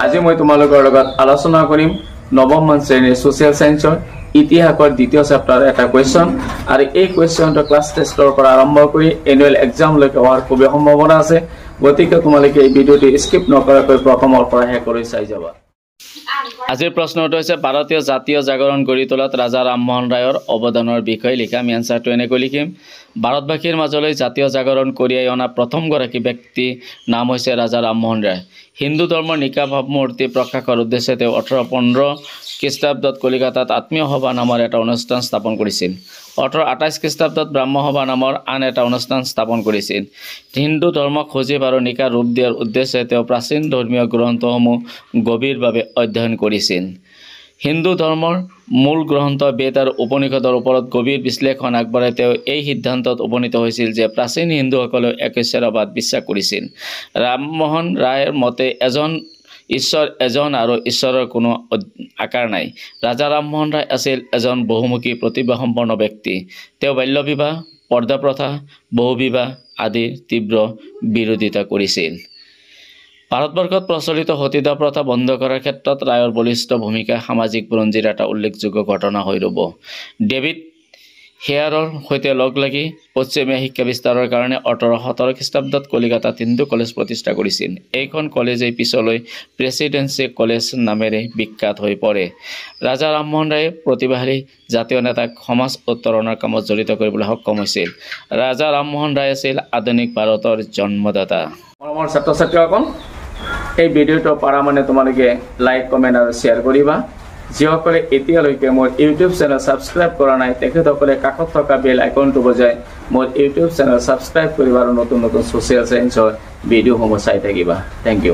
আজি মই তোমালোকৰ লগত আলোচনা কৰিম নৱম শ্ৰেণীৰ সোশ্যাল সায়েন্সৰ ইতিহাসৰ দ্বিতীয় চেপ্টাৰ এটা কোৱেশ্চন আৰু এই কোৱেশ্চনটো ক্লাছ টেষ্টৰ পৰা আৰম্ভ কৰি এনুৱেল এক্সাম লৈকে হোৱাৰ খুব সম্ভাৱনা আছে গতিকে তোমালোকে এই ভিডিওটো স্কিপ নকৰাকৈ প্ৰথমৰ পৰা শেষ কৰি চাই যাবা আজিৰ প্ৰশ্নটো হৈছে ভাৰতীয় জাতীয় জাগৰণ গঢ়ি তোলাত ৰাজা ৰামমোহন ৰায়ৰ অৱদানৰ বিষয়ে লিখা আমি আনসাৰটো এনেকৈ লিখিম ভাৰতবাসীৰ মাজলৈ জাতীয় জাগৰণ কঢ়িয়াই অনা প্ৰথম গৰাকী ব্যক্তি নাম হৈছে ৰাজা ৰামমোহন ৰায় হিন্দু ধৰ্মৰ নিকা ভাৱমূৰ্তি প্ৰকাশৰ উদ্দেশ্যে তেওঁ 1815 খ্ৰীষ্টাব্দত কলিকাতাত আত্মীয় সভা নামৰ এটা অনুষ্ঠান স্থাপন কৰিছিল 1828 খ্ৰীষ্টাব্দত ব্ৰহ্ম সভা নামৰ আন এটা অনুষ্ঠান স্থাপন কৰিছিল হিন্দু ধৰ্মক সজীৱ আৰু নিকা ৰূপ দিয়াৰ উদ্দেশ্যে তেওঁ প্ৰাচীন ধৰ্মীয় গ্ৰন্থসমূহ গভীৰভাৱে অধ্যয়ন কৰিছিল হিন্দু ধৰ্মৰ মূল গ্ৰন্থ বেদ আৰু উপনিষদৰ ওপৰত গভীৰ বিশ্লেষণ আগবঢ়াই তেওঁ এই সিদ্ধান্তত উপনীত হৈছিল যে প্ৰাচীন হিন্দুসকলে একশ্বৰবাদ বিশ্বাস কৰিছিল ৰামমোহন ৰায়ৰ মতে ঈশ্বৰ এজন আৰু ঈশ্বৰৰ কোনো আকাৰ নাই ৰাজা ৰামমোহন ৰায় আছিল এজন বহুমুখী প্ৰতিভাসম্পন্ন ব্যক্তি তেওঁ বাল্য বিবাহ পৰ্দা প্ৰথা বহুবিবাহ আদিৰ তীব্ৰ বিৰোধিতা কৰিছিল ভাৰতবৰ্ষত প্ৰচলিত সতীদাহ প্ৰথা বন্ধ কৰাৰ ক্ষেত্ৰত ৰায়ৰ বলিষ্ঠ ভূমিকা সামাজিক বুৰঞ্জীৰ এটা উল্লেখযোগ্য ঘটনা হৈ ৰ'ব ডেভিড হেয়াৰৰ সৈতে লগ লাগি পশ্চিমীয়া শিক্ষা বিস্তাৰৰ কাৰণে 1817 খ্ৰীষ্টাব্দত কলিকাতাত হিন্দু কলেজ প্ৰতিষ্ঠা কৰিছিল এইখন কলেজেই পিছলৈ প্ৰেচিডেন্সি কলেজ নামেৰে বিখ্যাত হৈ পৰে ৰাজা ৰামমোহন ৰায়ে প্ৰতিভাশালী জাতীয় নেতাক সমাজ উত্তৰণৰ কামত জড়িত কৰিবলৈ সক্ষম হৈছিল ৰাজা ৰামমোহন ৰায় আছিল আধুনিক ভাৰতৰ জন্মদাতা মৰমৰ ছাত্ৰ ছাত্ৰীসকল এই ভিডিওটো পাৰা মানে তোমালোকে লাইক কমেন্ট আৰু শ্বেয়াৰ কৰিবা যিসকলে এতিয়ালৈকে মোৰ ইউটিউব চেনেল সাবস্ক্ৰাইব কৰা নাই তেখেতসকলে কাষত থকা বেল আইকনটো বজাই মোৰ ইউটিউব চেনেল সাবস্ক্ৰাইব কৰিবা আৰু নতুন নতুন সোশ্যাল সায়েন্সৰ ভিডিওসমূহ চাই থাকিবা থ্যাংক ইউ